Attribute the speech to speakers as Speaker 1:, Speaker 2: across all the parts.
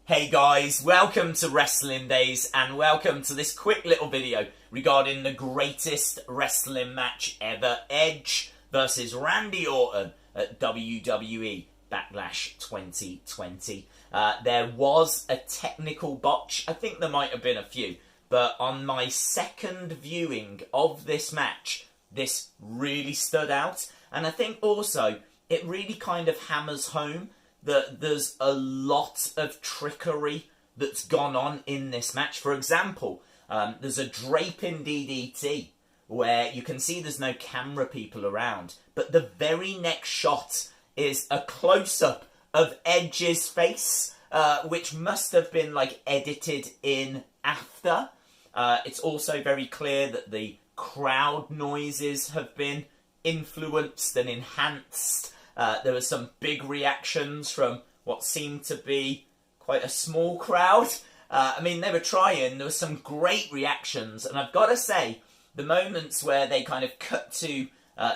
Speaker 1: Hey guys, welcome to Wrestling Days and welcome to this quick little video regarding the greatest wrestling match ever, Edge versus Randy Orton at WWE Backlash 2020. There was a technical botch, I think there might have been a few, but on my second viewing of this match, this really stood out, and I think also it really kind of hammers home that there's a lot of trickery that's gone on in this match. For example, there's a draping DDT where you can see there's no camera people around, but the very next shot is a close-up of Edge's face, which must have been like edited in after. It's also very clear that the crowd noises have been influenced and enhanced. There were some big reactions from what seemed to be quite a small crowd. I mean, they were trying. There were some great reactions. And I've got to say, the moments where they kind of cut to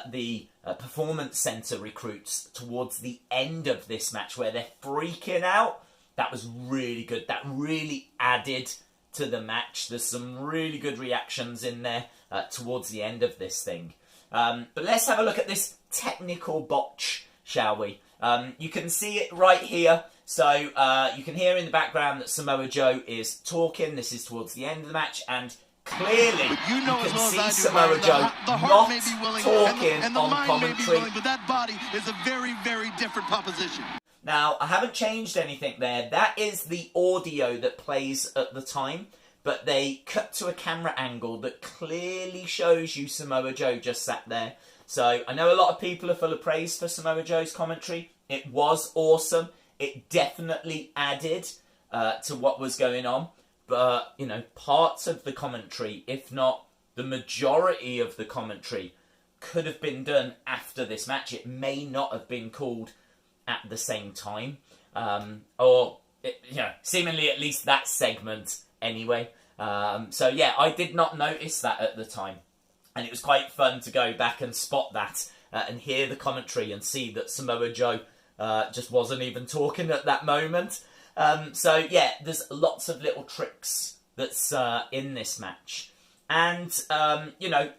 Speaker 1: the Performance Center recruits towards the end of this match, where they're freaking out, that was really good. That really added to the match. There's some really good reactions in there towards the end of this thing. But let's have a look at this technical botch, shall we? You can see it right here. So you can hear in the background that Samoa Joe is talking. This is towards the end of the match, and clearly you can see Samoa Joe not talking on commentary.
Speaker 2: But that body is a very, very different proposition.
Speaker 1: Now, I haven't changed anything there. That is the audio that plays at the time, but they cut to a camera angle that clearly shows you Samoa Joe just sat there. So I know a lot of people are full of praise for Samoa Joe's commentary. It was awesome. It definitely added to what was going on. But, you know, parts of the commentary, if not the majority of the commentary, could have been done after this match. It may not have been called at the same time. Seemingly at least that segment anyway. So yeah, I did not notice that at the time. And it was quite fun to go back and spot that and hear the commentary and see that Samoa Joe just wasn't even talking at that moment. So yeah, there's lots of little tricks that's in this match. And,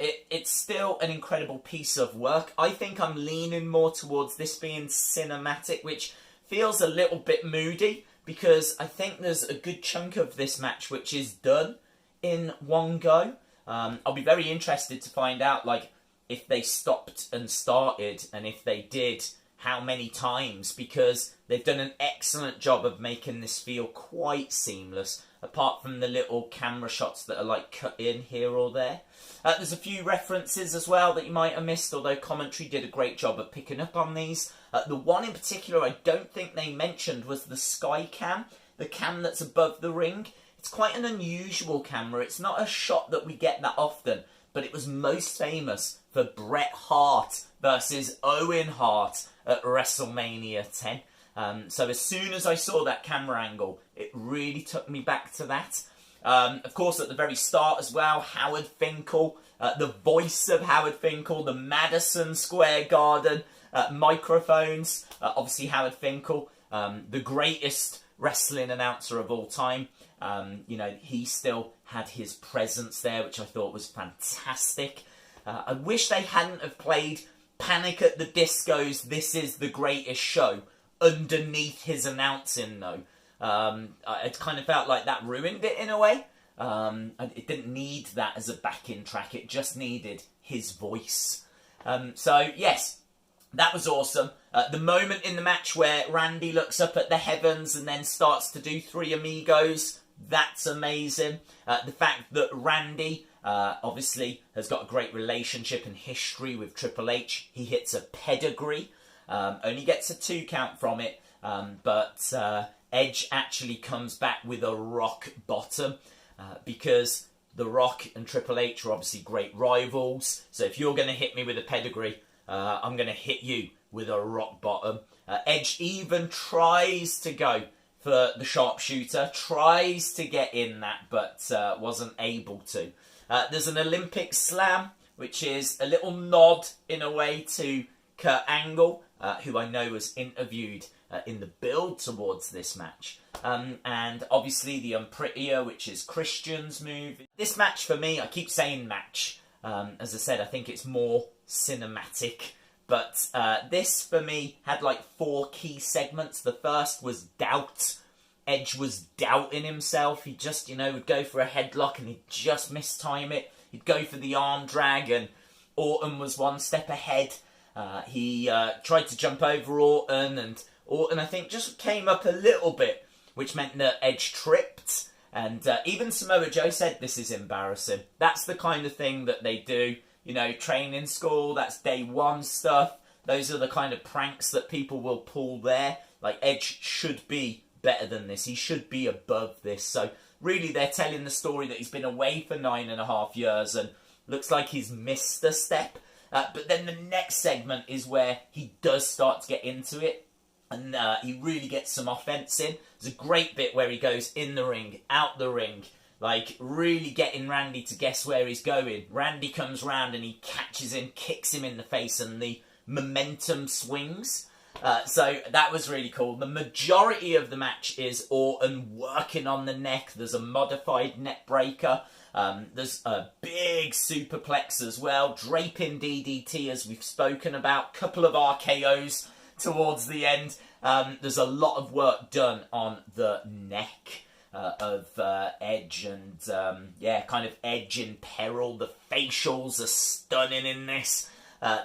Speaker 1: it's still an incredible piece of work. I think I'm leaning more towards this being cinematic, which feels a little bit moody, because I think there's a good chunk of this match which is done in one go. I'll be very interested to find out, like, if they stopped and started, and if they did, how many times, because they've done an excellent job of making this feel quite seamless, apart from the little camera shots that are, like, cut in here or there. There's a few references as well that you might have missed, although commentary did a great job of picking up on these. The one in particular I don't think they mentioned was the sky cam, the cam that's above the ring. It's quite an unusual camera. It's not a shot that we get that often, but it was most famous for Bret Hart versus Owen Hart at WrestleMania 10. So as soon as I saw that camera angle, it really took me back to that. Of course, at the very start as well, Howard Finkel, the voice of Howard Finkel, the Madison Square Garden microphones. Obviously, Howard Finkel, the greatest wrestling announcer of all time. He still had his presence there, which I thought was fantastic. I wish they hadn't have played Panic at the Disco's "This Is the Greatest Show" underneath his announcing, though. It kind of felt like that ruined it in a way. It didn't need that as a backing track. It just needed his voice. So, yes, that was awesome. The moment in the match where Randy looks up at the heavens and then starts to do Three Amigos, that's amazing. The fact that Randy obviously has got a great relationship and history with Triple H. He hits a pedigree. Only gets a 2 count from it. But Edge actually comes back with a rock bottom. Because The Rock and Triple H are obviously great rivals. So if you're going to hit me with a pedigree, I'm going to hit you with a rock bottom. Edge even tries to go for the sharpshooter, tries to get in that, but wasn't able to. There's an Olympic slam, which is a little nod in a way to Kurt Angle, who I know was interviewed in the build towards this match. And obviously the Unprettier, which is Christian's move. This match for me, I keep saying match. As I said, I think it's more cinematic. But this, for me, had like 4 key segments. The first was doubt. Edge was doubting himself. He just, would go for a headlock and he'd just mistime it. He'd go for the arm drag, and Orton was one step ahead. He tried to jump over Orton, and Orton, I think, just came up a little bit, which meant that Edge tripped. And even Samoa Joe said, this is embarrassing. That's the kind of thing that they do. Training school, that's day 1 stuff. Those are the kind of pranks that people will pull there. Like, Edge should be better than this. He should be above this. So, really, they're telling the story that he's been away for 9.5 years and looks like he's missed a step. But then the next segment is where he does start to get into it. And he really gets some offense in. There's a great bit where he goes in the ring, out the ring, like really getting Randy to guess where he's going. Randy comes round and he catches him, kicks him in the face, and the momentum swings. So that was really cool. The majority of the match is Orton working on the neck. There's a modified neck breaker. There's a big superplex as well. Draping DDT, as we've spoken about. Couple of RKOs towards the end. There's a lot of work done on the neck of Edge, and kind of Edge in peril. The facials are stunning in this.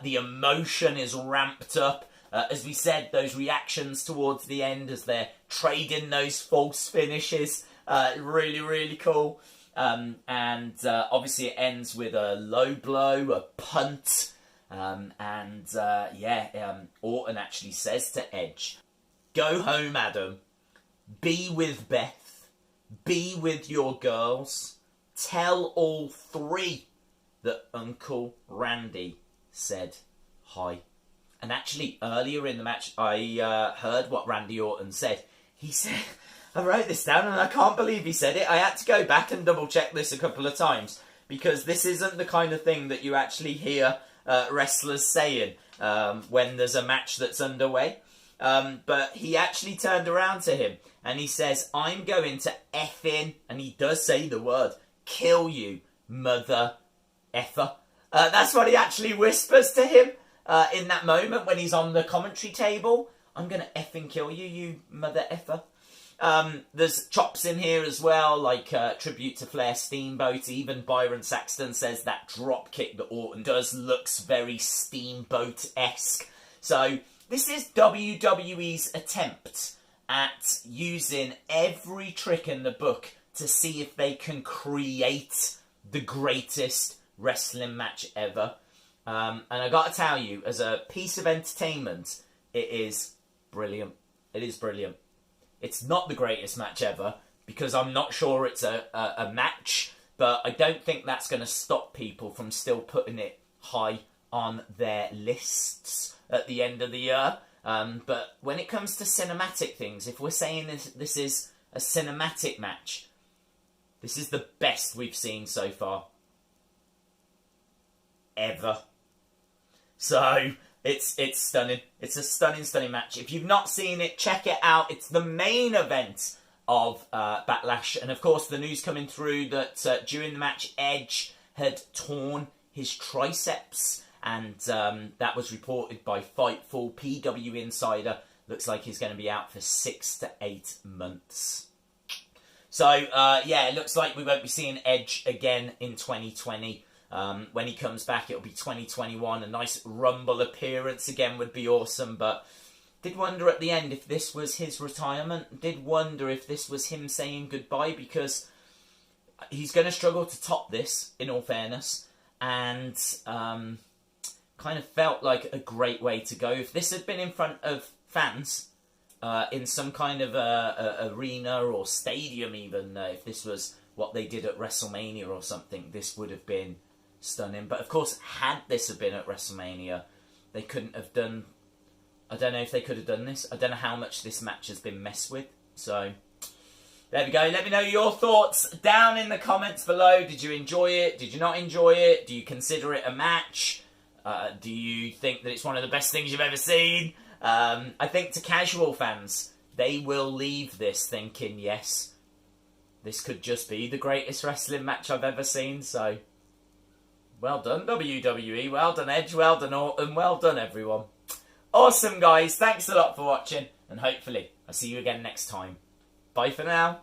Speaker 1: The emotion is ramped up. As we said, those reactions towards the end as they're trading those false finishes. Really, really cool. And obviously it ends with a low blow, a punt. Orton actually says to Edge, "Go home, Adam. Be with Beth. Be with your girls. Tell all 3 that Uncle Randy said hi." And actually, earlier in the match, I heard what Randy Orton said. He said, I wrote this down and I can't believe he said it. I had to go back and double check this a couple of times, because this isn't the kind of thing that you actually hear wrestlers saying when there's a match that's underway. But he actually turned around to him and he says, "I'm going to effing," and he does say the word, "kill you, mother effer." That's what he actually whispers to him in that moment when he's on the commentary table. "I'm going to effing kill you, you mother effer." There's chops in here as well, like tribute to Flair Steamboat. Even Byron Saxton says that drop kick that Orton does looks very Steamboat-esque. So this is WWE's attempt at using every trick in the book to see if they can create the greatest wrestling match ever. And I gotta tell you, as a piece of entertainment, it is brilliant. It is brilliant. It's not the greatest match ever, because I'm not sure it's a match, but I don't think that's going to stop people from still putting it high on their lists at the end of the year. But when it comes to cinematic things, if we're saying this is a cinematic match, this is the best we've seen so far. Ever. So it's stunning. It's a stunning match. If you've not seen it, check it out. It's the main event of Backlash. And of course, the news coming through that during the match, Edge had torn his triceps. And that was reported by Fightful. PW Insider looks like he's going to be out for 6 to 8 months. So, it looks like we won't be seeing Edge again in 2020. When he comes back, it'll be 2021. A nice Rumble appearance again would be awesome. But did wonder at the end if this was his retirement. Did wonder if this was him saying goodbye, because he's going to struggle to top this, in all fairness. And kind of felt like a great way to go. If this had been in front of fans, in some kind of arena or stadium even, if this was what they did at WrestleMania or something, this would have been stunning. But of course, had this have been at WrestleMania, they couldn't have done... I don't know if they could have done this. I don't know how much this match has been messed with. So, there we go. Let me know your thoughts down in the comments below. Did you enjoy it? Did you not enjoy it? Do you consider it a match? Do you think that it's one of the best things you've ever seen? I think to casual fans, they will leave this thinking, yes, this could just be the greatest wrestling match I've ever seen. So, well done WWE, well done Edge, well done Orton, well done everyone. Awesome guys, thanks a lot for watching, and hopefully I'll see you again next time. Bye for now.